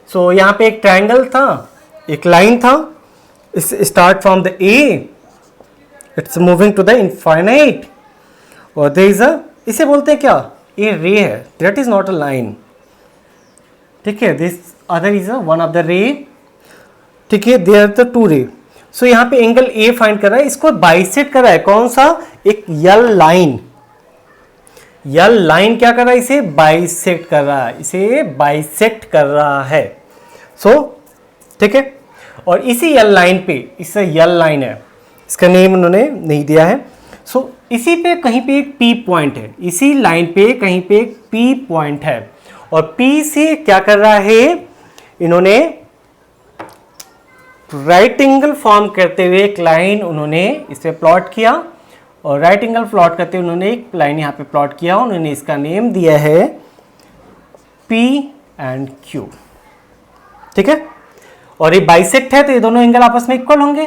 सो यहाँ पे एक ट्राइंगल था, एक लाइन था, start from the A, it's moving to the infinite, और देयर इज अ, इसे बोलते हैं क्या, ए रे है, that is not a line, ठीक है, this other is a one of the ray, ठीक है, देयर द टू रे। सो यहाँ पे एंगल ए फाइंड कर रहा है, इसको बाइसेक्ट कर रहा है, कौन सा, एक यल लाइन, यल लाइन क्या कर रहा है, इसे बाइसेक्ट कर रहा है, इसे बाइसेक्ट कर रहा है। सो ठीक है, और इसी यल लाइन पे, इससे यल लाइन है, इसका नेम उन्होंने नहीं दिया है। सो इसी पे कहीं पे एक पी पॉइंट है, इसी लाइन पे कहीं पे एक पी पॉइंट है, और पी से क्या कर रहा है, इन्होंने राइट एंगल फॉर्म करते हुए एक लाइन उन्होंने इस पे प्लॉट किया, और राइट एंगल प्लॉट करते हुए उन्होंने एक लाइन यहाँ पे प्लॉट किया, उन्होंने इसका नेम दिया है P एंड Q, ठीक है। और ये बाइसेक्ट है तो ये दोनों एंगल आपस में इक्वल होंगे,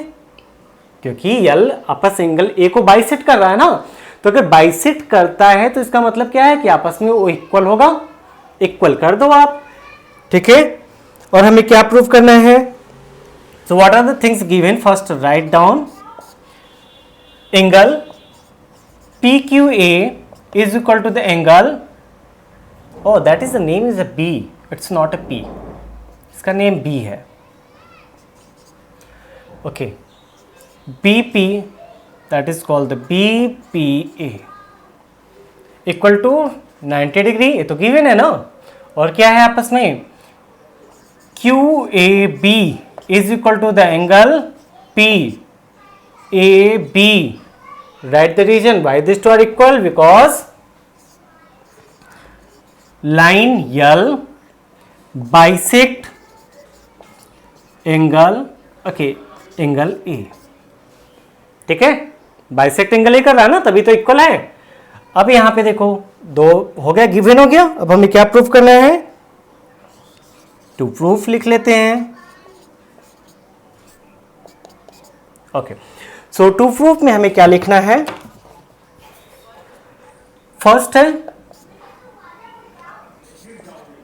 क्योंकि यल आपस एंगल ए को बाइसेक्ट कर रहा है ना, तो अगर बाइसेक्ट करता है तो इसका मतलब क्या है कि आपस में वो इक्वल होगा, इक्वल कर दो आप, ठीक है। और हमें क्या प्रूव करना है, so what are the things given, first write down angle PQA is equal to the angle, oh that is the name is a B, it's not a P, इसका नेम B है, okay, BP that is called the BPA equal to 90 degree, ये तो given है ना, और क्या है आपस में, QAB is equal to the angle PAB, write the reason why these two are equal, because line L bisect angle, okay, angle A, ठीक है, बाइसेक्ट एंगल ए कर रहा है ना, तभी तो इक्वल है। अब यहां पे देखो दो हो गया, गिवन हो गया, अब हमें क्या प्रूफ करना है, टू प्रूफ लिख लेते हैं, ओके। सो टू प्रूफ में हमें क्या लिखना है, फर्स्ट है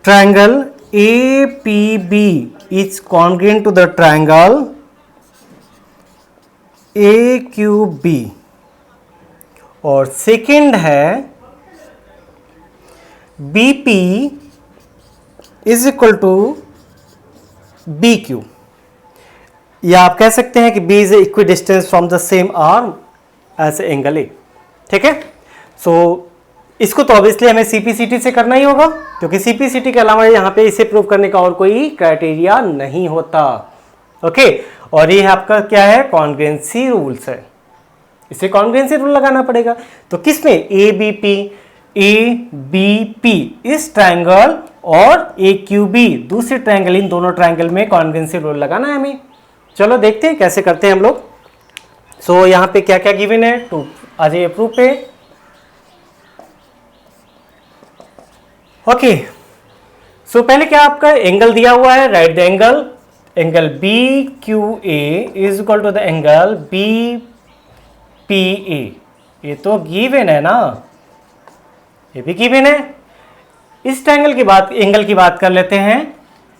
triangle APB is congruent to the triangle AQB, और सेकंड है BP is equal to BQ, या आप कह सकते हैं कि B is equidistant from the same arm as angle A, ठीक है। सो इसको तो ऑब्वियसली हमें CPCT से करना ही होगा, क्योंकि CPCT के अलावा यहाँ पे इसे प्रूव करने का और कोई क्राइटेरिया नहीं होता, ओके। और ये आपका क्या है, कॉन्ग्रुएंसी रूल्स है, इसे कॉन्ग्रुएंसी रूल लगाना पड़ेगा। तो किसमें, ABP इस ट्रायंगल और AQB दूसरे ट्रायंगल, इन दोनों ट्रायंगल में कॉन्ग्रुएंसी रूल लगाना है हमें। चलो देखते हैं कैसे करते हैं हम लोग। सो यहाँ पे क्या क्या गिवन है, टू आ जाइए प्रूफ पे, ओके। सो पहले क्या आपका एंगल दिया हुआ है, right the angle, angle BQA is equal to the angle BPA, ये तो गिवन है ना, ये भी गिवन है। इस ट्रायंगल की बात, एंगल की बात कर लेते हैं,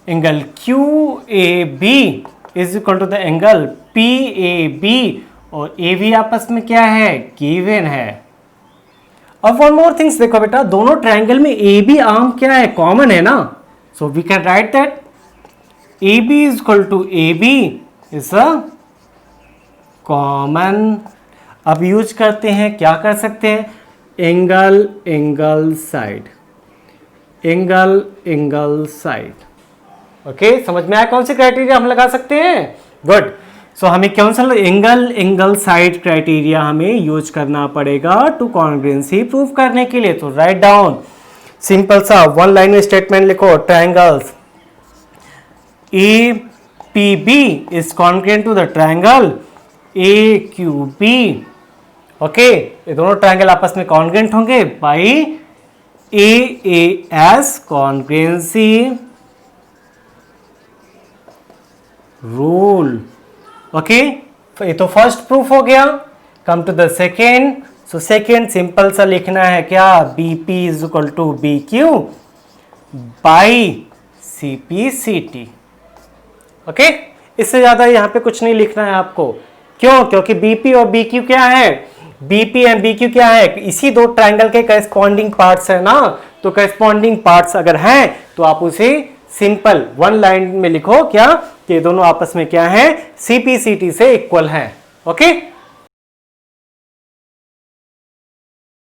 angle QAB is equal to the angle PAB, और ए भी आपस में क्या है, गिवन है। अब वन मोर थिंग्स देखो बेटा, दोनों ट्रायंगल में ए बी आर्म क्या है, कॉमन है ना, so we can write that AB is equal to AB is a common. अब यूज करते हैं, क्या कर सकते हैं, angle angle side, angle angle side, okay. समझ में आया कौन से क्राइटेरिया हम लगा सकते हैं, गुड। सो हमें कौन सा एंगल एंगल साइड क्राइटेरिया हमें यूज करना पड़ेगा टू कॉन्ग्रुएंसी प्रूव करने के लिए। तो राइट डाउन, सिंपल सा वन लाइन में स्टेटमेंट लिखो, triangles APB is congruent to the triangle AQB, okay. ये दोनों ट्रायंगल आपस में कॉन्ग्रुएंट होंगे by AAS congruency rule, okay. ये तो फर्स्ट प्रूफ हो गया। Come to the second, so second simple सा लिखना है क्या, BP is equal to BQ by CPCT। Okay, इससे ज्यादा यहाँ पे कुछ नहीं लिखना है आपको। क्यों? क्योंकि BP और BQ क्या है, BP एंड BQ क्या है, इसी दो ट्रायंगल के करस्पॉन्डिंग पार्ट्स है ना। तो करस्पॉन्डिंग पार्ट्स अगर हैं तो आप उसे सिंपल वन लाइन में लिखो क्या, कि दोनों आपस में क्या है, CPCT से इक्वल है। ओके।